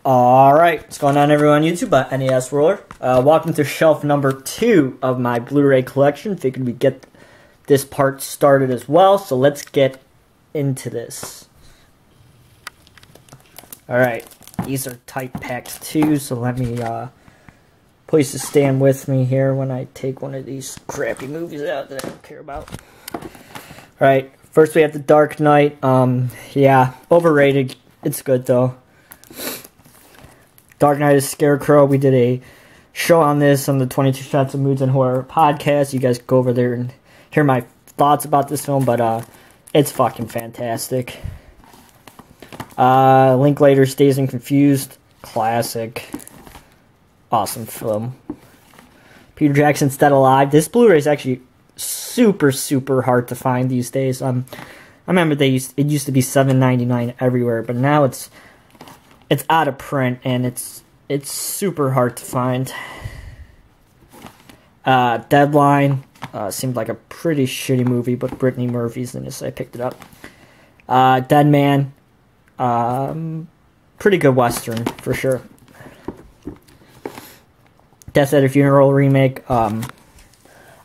Alright, what's going on everyone on YouTube? NES Roller. Welcome to shelf number 2 of my Blu-ray collection. Figured we'd get this part started as well, so let's get into this. Alright, these are tight packed too, so let me please just stand with me here when I take one of these crappy movies out that I don't care about. Alright, first we have The Dark Knight. Yeah, overrated. It's good though. Dark Knight is Scarecrow. We did a show on this on the 22 Shots of Moods and Horror podcast. You guys go over there and hear my thoughts about this film, but it's fucking fantastic. Linklater's Dazed and Confused, classic, awesome film. Peter Jackson's Dead Alive. This Blu-ray is actually super hard to find these days. I remember it used to be $7.99 everywhere, but now it's out of print, and it's super hard to find. Deadline seemed like a pretty shitty movie, but Brittany Murphy's in this, so I picked it up. Dead Man, pretty good Western, for sure. Death at a Funeral remake. I'm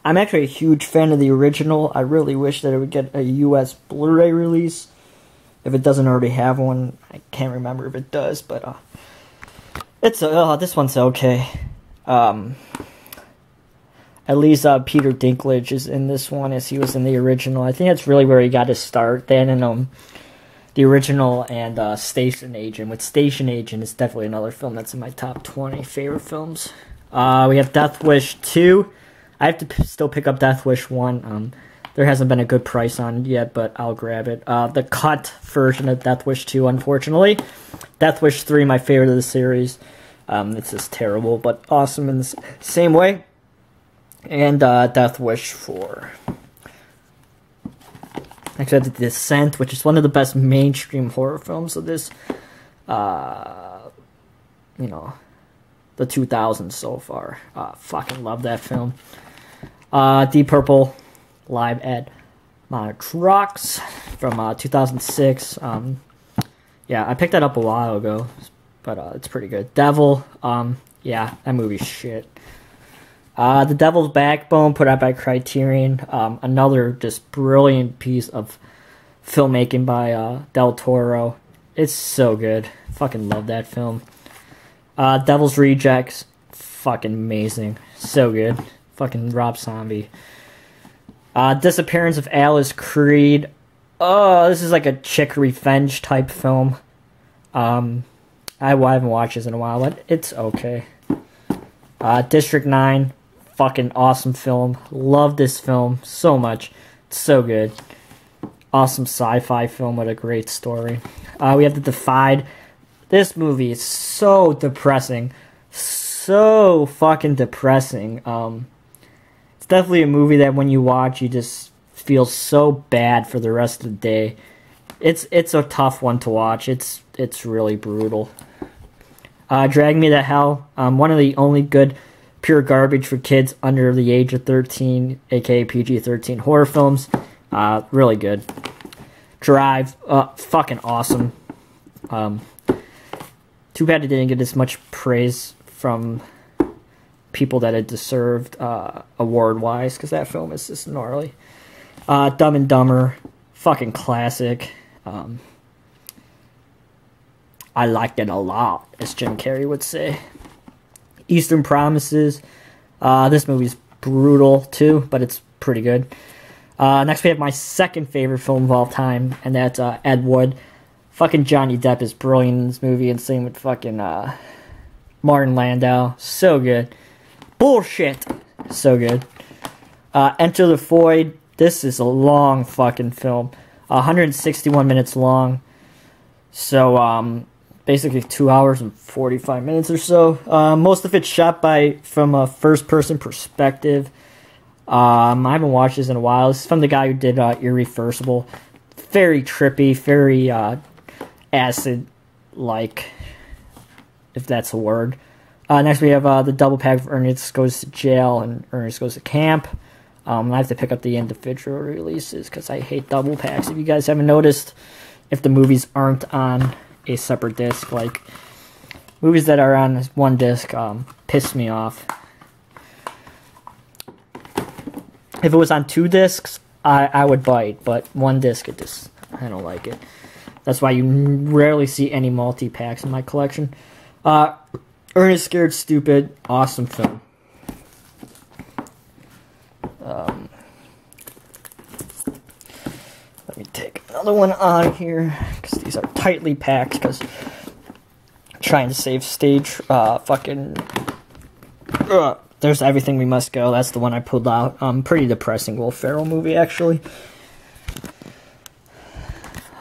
actually a huge fan of the original. I really wish that it would get a US Blu-ray release. If it doesn't already have one, I can't remember if it does, but it's this one's okay. At least Peter Dinklage is in this one, as he was in the original. I think that's really where he got his start. Then in the original and Station Agent. With Station Agent, it's definitely another film that's in my top 20 favorite films. We have Death Wish 2. I have to still pick up Death Wish 1. There hasn't been a good price on it yet, but I'll grab it. The cut version of Death Wish 2, unfortunately. Death Wish 3, my favorite of the series. It's just terrible, but awesome in the same way. And Death Wish 4. Next, I have The Descent, which is one of the best mainstream horror films of this, the 2000s so far. Fucking love that film. Deep Purple, Live at Montreux from 2006. Yeah, I picked that up a while ago, but it's pretty good. Devil, yeah, that movie's shit. The Devil's Backbone, put out by Criterion. Another just brilliant piece of filmmaking by Del Toro. It's so good. Fucking love that film. Devil's Rejects, fucking amazing. So good. Fucking Rob Zombie. Disappearance of Alice Creed. Oh, this is like a chick revenge type film. I haven't watched this in a while, but it's okay. District 9, fucking awesome film. Love this film so much. It's so good. Awesome sci-fi film with a great story. We have The Defied. This movie is so depressing. So fucking depressing. It's definitely a movie that when you watch, you just feel so bad for the rest of the day. It's a tough one to watch. It's really brutal. Drag Me to Hell. One of the only good pure garbage for kids under the age of 13, aka PG-13 horror films. Really good. Drive. Fucking awesome. Too bad it didn't get as much praise from people that it deserved award-wise, because that film is just gnarly. Dumb and Dumber, fucking classic. I liked it a lot, as Jim Carrey would say. Eastern Promises. This movie's brutal too, but it's pretty good. Next we have my second favorite film of all time, and that's Ed Wood. Fucking Johnny Depp is brilliant in this movie, and same with fucking Martin Landau. So good. Bullshit. So good. Enter the Void. This is a long fucking film. 161 minutes long. So, basically 2 hours and 45 minutes or so. Most of it's shot from a first-person perspective. I haven't watched this in a while. This is from the guy who did Irreversible. Very trippy, very acid-like, if that's a word. Next we have the double pack of Ernest Goes to Jail and Ernest Goes to Camp. I have to pick up the individual releases because I hate double packs. If you guys haven't noticed, if the movies aren't on a separate disc, like Movies that are on one disc piss me off. If it was on 2 discs, I would bite, but 1 disc, I don't like it. That's why you rarely see any multi-packs in my collection. Ernest Scared Stupid, awesome film. Let me take another one on here, because these are tightly packed, because I'm trying to save stage, There's Everything We Must Go. That's the one I pulled out. Pretty depressing Will Ferrell movie, actually.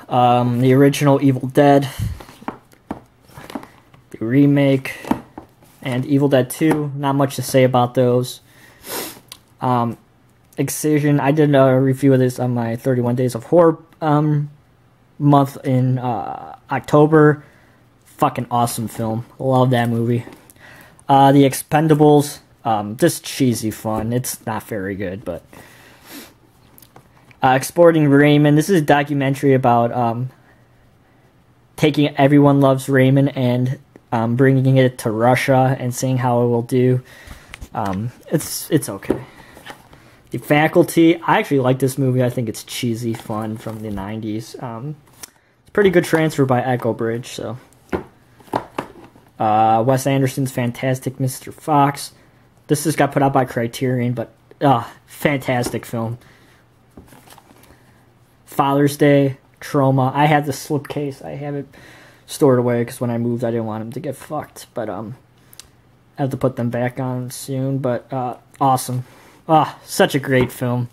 The original Evil Dead. The remake. And Evil Dead 2. Not much to say about those. Excision. I did a review of this on my 31 Days of Horror month in October. Fucking awesome film. Love that movie. The Expendables. Just cheesy fun. It's not very good, but Exporting Raymond. This is a documentary about taking Everyone Loves Raymond and bringing it to Russia and seeing how it will do. It's okay. The Faculty. I actually like this movie. I think it's cheesy fun from the 90s. It's a pretty good transfer by Echo Bridge. So Wes Anderson's Fantastic Mr. Fox. This just got put out by Criterion, but fantastic film. Father's Day, Trauma. I had the slipcase. I have it stored away because when I moved, I didn't want them to get fucked. But I have to put them back on soon. But awesome. Such a great film.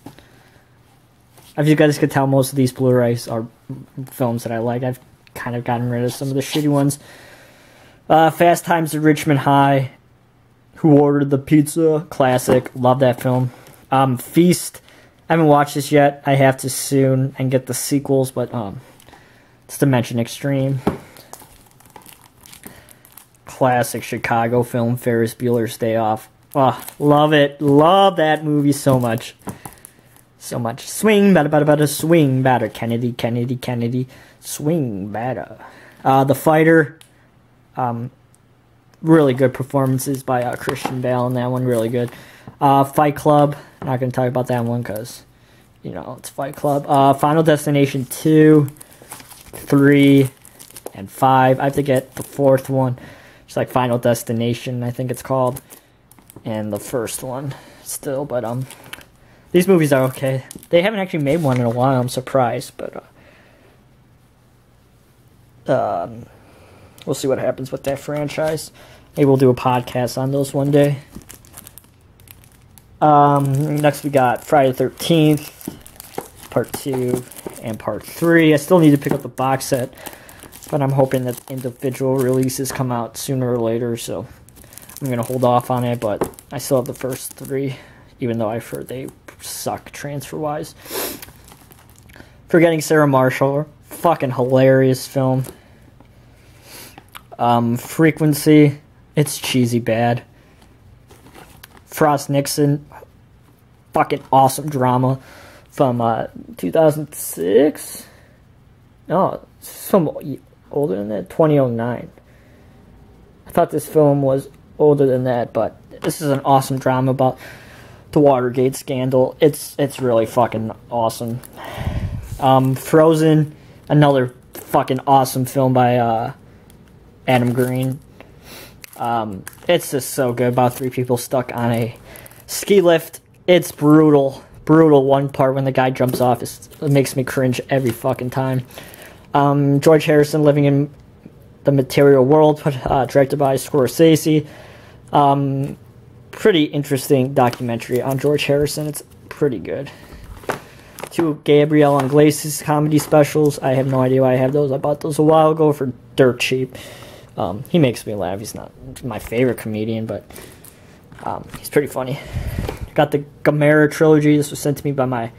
As you guys could tell, most of these Blu-rays are films that I like. I've kind of gotten rid of some of the shitty ones. Fast Times at Richmond High. Who Ordered the Pizza? Classic. Love that film. Feast. I haven't watched this yet. I have to soon and get the sequels, but it's Dimension Extreme. Classic Chicago film, Ferris Bueller's Day Off. Love it. Love that movie so much. So much. Swing, batter, batter, batter, swing, batter. Kennedy, Kennedy, Kennedy. Swing, batter. The Fighter. Really good performances by Christian Bale in that one. Really good. Fight Club. Not going to talk about that one because, it's Fight Club. Final Destination 2, 3, and 5. I have to get the 4th one. It's like Final Destination, I think it's called. And the first one still. But these movies are okay. They haven't actually made one in a while. I'm surprised. But we'll see what happens with that franchise. Maybe we'll do a podcast on those one day. Next we got Friday the 13th, Part 2 and Part 3. I still need to pick up the box set, but I'm hoping that individual releases come out sooner or later, so I'm going to hold off on it, but I still have the first 3, even though I've heard they suck transfer-wise. Forgetting Sarah Marshall, fucking hilarious film. Frequency, it's cheesy bad. Frost Nixon, fucking awesome drama from 2006. No, it's from older than that, 2009. I thought this film was older than that, but this is an awesome drama about the Watergate scandal. It's really fucking awesome. Frozen, another fucking awesome film by Adam Green. It's just so good. About 3 people stuck on a ski lift. It's brutal. Brutal. One part when the guy jumps off, it makes me cringe every fucking time. George Harrison, Living in the Material World, directed by Scorsese. Pretty interesting documentary on George Harrison. It's pretty good. 2 Gabriel Iglesias comedy specials. I have no idea why I have those. I bought those a while ago for dirt cheap. He makes me laugh. He's not my favorite comedian, but he's pretty funny. Got the Gamera trilogy. This was sent to me by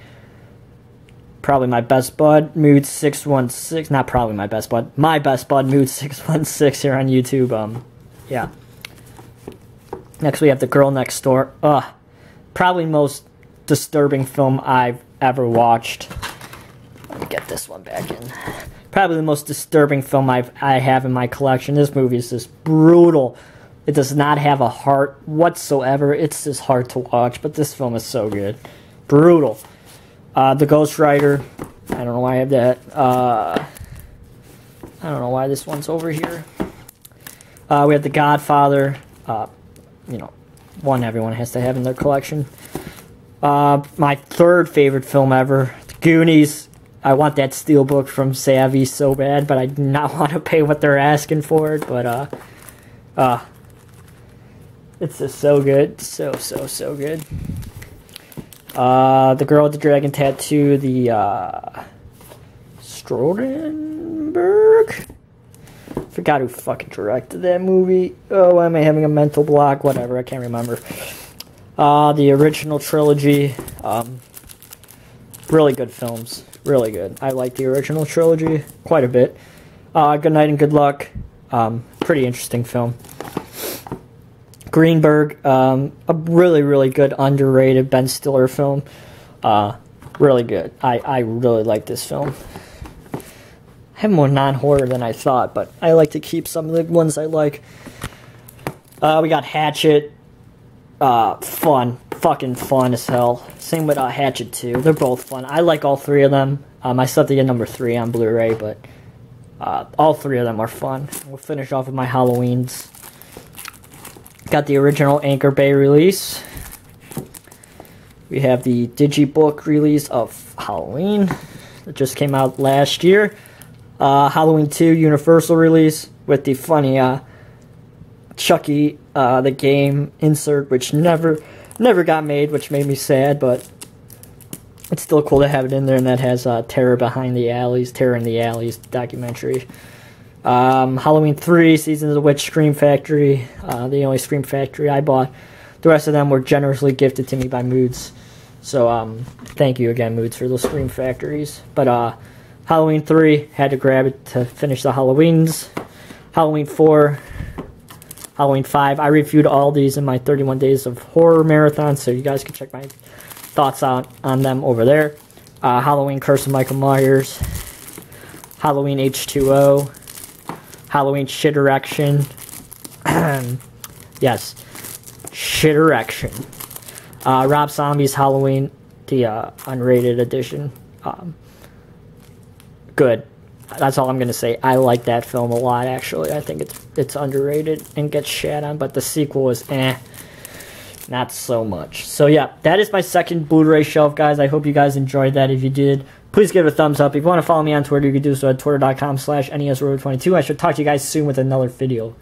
probably my best bud, Mood 616. Not probably my best bud. My best bud, Mood 616 here on YouTube. Yeah. Next we have The Girl Next Door. Probably most disturbing film I've ever watched. Let me get this one back in. Probably the most disturbing film I have in my collection. This movie is just brutal. It does not have a heart whatsoever. It's just hard to watch, but this film is so good. Brutal. The Ghost Rider. I don't know why I have that. I don't know why this one's over here. We have The Godfather. One everyone has to have in their collection. My third favorite film ever, The Goonies. I want that steelbook from Savvy so bad, but I do not want to pay what they're asking for it. But it's just so good, so good. The Girl with the Dragon Tattoo, the Strodenberg. Forgot who fucking directed that movie. Oh, am I having a mental block? Whatever, I can't remember. The original trilogy. Really good films. Really good. I like the original trilogy quite a bit. Good Night and Good Luck. Pretty interesting film. Greenberg. A really good underrated Ben Stiller film. Really good. I really like this film. I have more non-horror than I thought, but I like to keep some of the ones I like. We got Hatchet. Fun. Fucking fun as hell. Same with Hatchet 2. They're both fun. I like all three of them. I still have to get number 3 on Blu-ray, but all three of them are fun. We'll finish off with my Halloweens. Got the original Anchor Bay release. We have the Digibook release of Halloween. It just came out last year. Halloween 2 Universal release with the funny Chucky the game insert, which never got made, which made me sad, but it's still cool to have it in there, and that has Terror in the Alleys documentary. Halloween 3 Seasons of the Witch Scream Factory, the only Scream Factory I bought. The rest of them were generously gifted to me by Moods. So thank you again, Moods, for those Scream Factories. But Halloween 3, had to grab it to finish the Halloweens. Halloween 4, Halloween 5. I reviewed all these in my 31 Days of Horror Marathon, so you guys can check my thoughts out on them over there. Halloween Curse of Michael Myers. Halloween H2O. Halloween Shit Erection. Yes, Shit Erection. Rob Zombie's Halloween, the unrated edition. Good. That's all I'm going to say. I like that film a lot, actually. I think it's underrated and gets shat on, but the sequel was not so much. So yeah, that is my second Blu-ray shelf, guys. I hope you guys enjoyed that. If you did, please give it a thumbs up. If you want to follow me on Twitter, you can do so at twitter.com/NESRoad22. I should talk to you guys soon with another video.